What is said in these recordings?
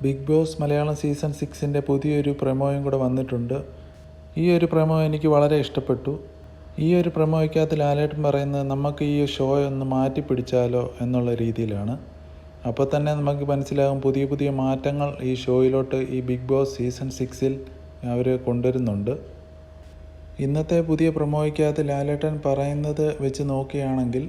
Big boss Malayalam season 6ൻ്റെ പുതിയൊരു പ്രൊമോയും കൂടെ വന്നിട്ടുണ്ട്. ഈ ഒരു പ്രൊമോ എനിക്ക് വളരെ ഇഷ്ടപ്പെട്ടു. ഈ ഒരു പ്രൊമോയ്ക്കകത്ത് ലാലേട്ടൻ പറയുന്നത് നമുക്ക് ഈ ഷോ ഒന്ന് മാറ്റി പിടിച്ചാലോ എന്നുള്ള രീതിയിലാണ്. അപ്പോൾ തന്നെ നമുക്ക് മനസ്സിലാകും പുതിയ പുതിയ മാറ്റങ്ങൾ ഈ ഷോയിലോട്ട് ഈ ബിഗ് ബോസ് സീസൺ 6ൽ അവർ കൊണ്ടുവരുന്നുണ്ട്. ഇന്നത്തെ പുതിയ പ്രൊമോയ്ക്കകത്ത് ലാലേട്ടൻ പറയുന്നത് വെച്ച് നോക്കുകയാണെങ്കിൽ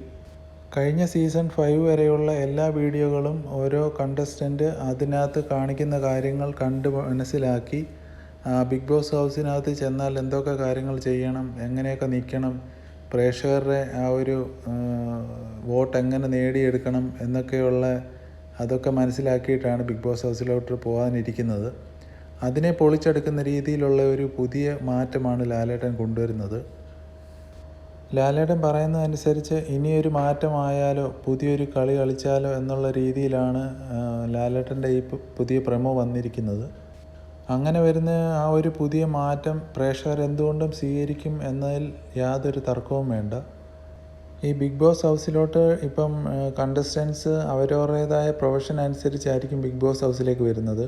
കഴിഞ്ഞ സീസൺ 5 വരെയുള്ള എല്ലാ വീഡിയോകളും ഓരോ കണ്ടസ്റ്റൻ്റ് അതിനകത്ത് കാണിക്കുന്ന കാര്യങ്ങൾ കണ്ട് മനസ്സിലാക്കി ബിഗ് ബോസ് ഹൗസിനകത്ത് ചെന്നാൽ എന്തൊക്കെ കാര്യങ്ങൾ ചെയ്യണം, എങ്ങനെയൊക്കെ നിൽക്കണം, പ്രേക്ഷകരുടെ ആ ഒരു വോട്ട് എങ്ങനെ നേടിയെടുക്കണം എന്നൊക്കെയുള്ള അതൊക്കെ മനസ്സിലാക്കിയിട്ടാണ് ബിഗ് ബോസ് ഹൗസിലോട്ട് പോകാനിരിക്കുന്നത്. അതിനെ പൊളിച്ചെടുക്കുന്ന രീതിയിലുള്ള ഒരു പുതിയ മാറ്റമാണ് ലാലേട്ടൻ കൊണ്ടുവരുന്നത്. ലാലേട്ടൻ പറയുന്നതനുസരിച്ച് ഇനിയൊരു മാറ്റമായാലോ പുതിയൊരു കളി കളിച്ചാലോ എന്നുള്ള രീതിയിലാണ് ലാലേട്ടൻ്റെ ഈ പുതിയ പ്രൊമോ വന്നിരിക്കുന്നത്. അങ്ങനെ വരുന്ന ആ ഒരു പുതിയ മാറ്റം പ്രേക്ഷകർ എന്തുകൊണ്ടും സ്വീകരിക്കും എന്നതിൽ യാതൊരു തർക്കവും വേണ്ട. ഈ ബിഗ് ബോസ് ഹൗസിലോട്ട് ഇപ്പം കണ്ടസ്റ്റൻസ് അവരവരുടേതായ പ്രൊഫഷൻ അനുസരിച്ചായിരിക്കും ബിഗ് ബോസ് ഹൗസിലേക്ക് വരുന്നത്.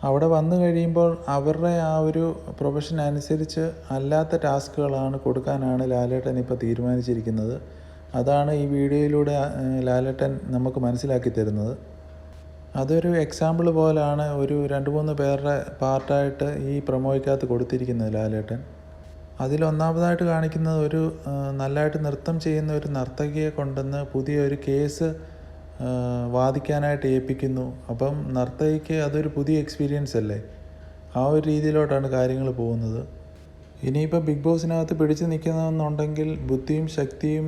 അവിടെ വന്നു കഴിയുമ്പോൾ അവരുടെ ആ ഒരു പ്രൊഫഷൻ അനുസരിച്ച് അല്ലാത്ത ടാസ്കുകളാണ് കൊടുക്കാനാണ് ലാലേട്ടൻ ഇപ്പോൾ തീരുമാനിച്ചിരിക്കുന്നത്. അതാണ് ഈ വീഡിയോയിലൂടെ ലാലേട്ടൻ നമുക്ക് മനസ്സിലാക്കി തരുന്നത്. അതൊരു എക്സാമ്പിൾ പോലാണ് ഒരു 2-3 പേരുടെ പാർട്ടായിട്ട് ഈ പ്രൊമോയ്ക്കകത്ത് കൊടുത്തിരിക്കുന്നത് ലാലേട്ടൻ. അതിലൊന്നാമതായിട്ട് കാണിക്കുന്നത് ഒരു നല്ലതായിട്ട് നൃത്തം ചെയ്യുന്ന ഒരു നർത്തകിയെ കൊണ്ടുവന്ന് പുതിയൊരു കേസ് വാദിക്കാനായിട്ട് ഏൽപ്പിക്കുന്നു. അപ്പം നർത്തകിക്ക് അതൊരു പുതിയ എക്സ്പീരിയൻസ് അല്ലേ. ആ ഒരു രീതിയിലോട്ടാണ് കാര്യങ്ങൾ പോകുന്നത്. ഇനിയിപ്പോൾ ബിഗ് ബോസിനകത്ത് പിടിച്ചു നിൽക്കുന്നതെന്നുണ്ടെങ്കിൽ ബുദ്ധിയും ശക്തിയും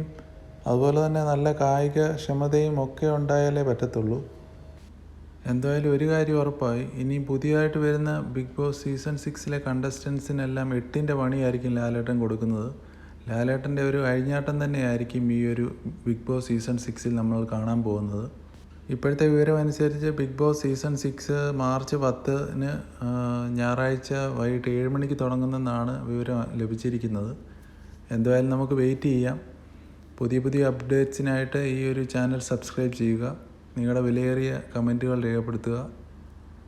അതുപോലെ തന്നെ നല്ല കായിക ക്ഷമതയും ഒക്കെ ഉണ്ടായാലേ പറ്റത്തുള്ളൂ. എന്തായാലും ഒരു കാര്യം ഉറപ്പായി, ഇനി പുതിയതായിട്ട് വരുന്ന ബിഗ് ബോസ് സീസൺ 6ലെ കണ്ടസ്റ്റൻസിനെല്ലാം 8ൻ്റെ പണിയായിരിക്കും ലാലേട്ടൻ കൊടുക്കുന്നത്. ലാലേട്ടൻ്റെ ഒരു അഴിഞ്ഞാട്ടം തന്നെയായിരിക്കും ഈ ഒരു ബിഗ് ബോസ് സീസൺ 6ൽ നമ്മൾ കാണാൻ പോകുന്നത്. ഇപ്പോഴത്തെ വിവരം അനുസരിച്ച് ബിഗ് ബോസ് സീസൺ 6 മാർച്ച് 10-ന് ഞായറാഴ്ച വൈകിട്ട് 7 മണിക്ക് തുടങ്ങുന്നെന്നാണ് വിവരം ലഭിച്ചിരിക്കുന്നത്. എന്തായാലും നമുക്ക് വെയിറ്റ് ചെയ്യാം. പുതിയ പുതിയ അപ്ഡേറ്റ്സിനായിട്ട് ഈ ഒരു ചാനൽ സബ്സ്ക്രൈബ് ചെയ്യുക. നിങ്ങളുടെ വിലയേറിയ കമൻറ്റുകൾ രേഖപ്പെടുത്തുക.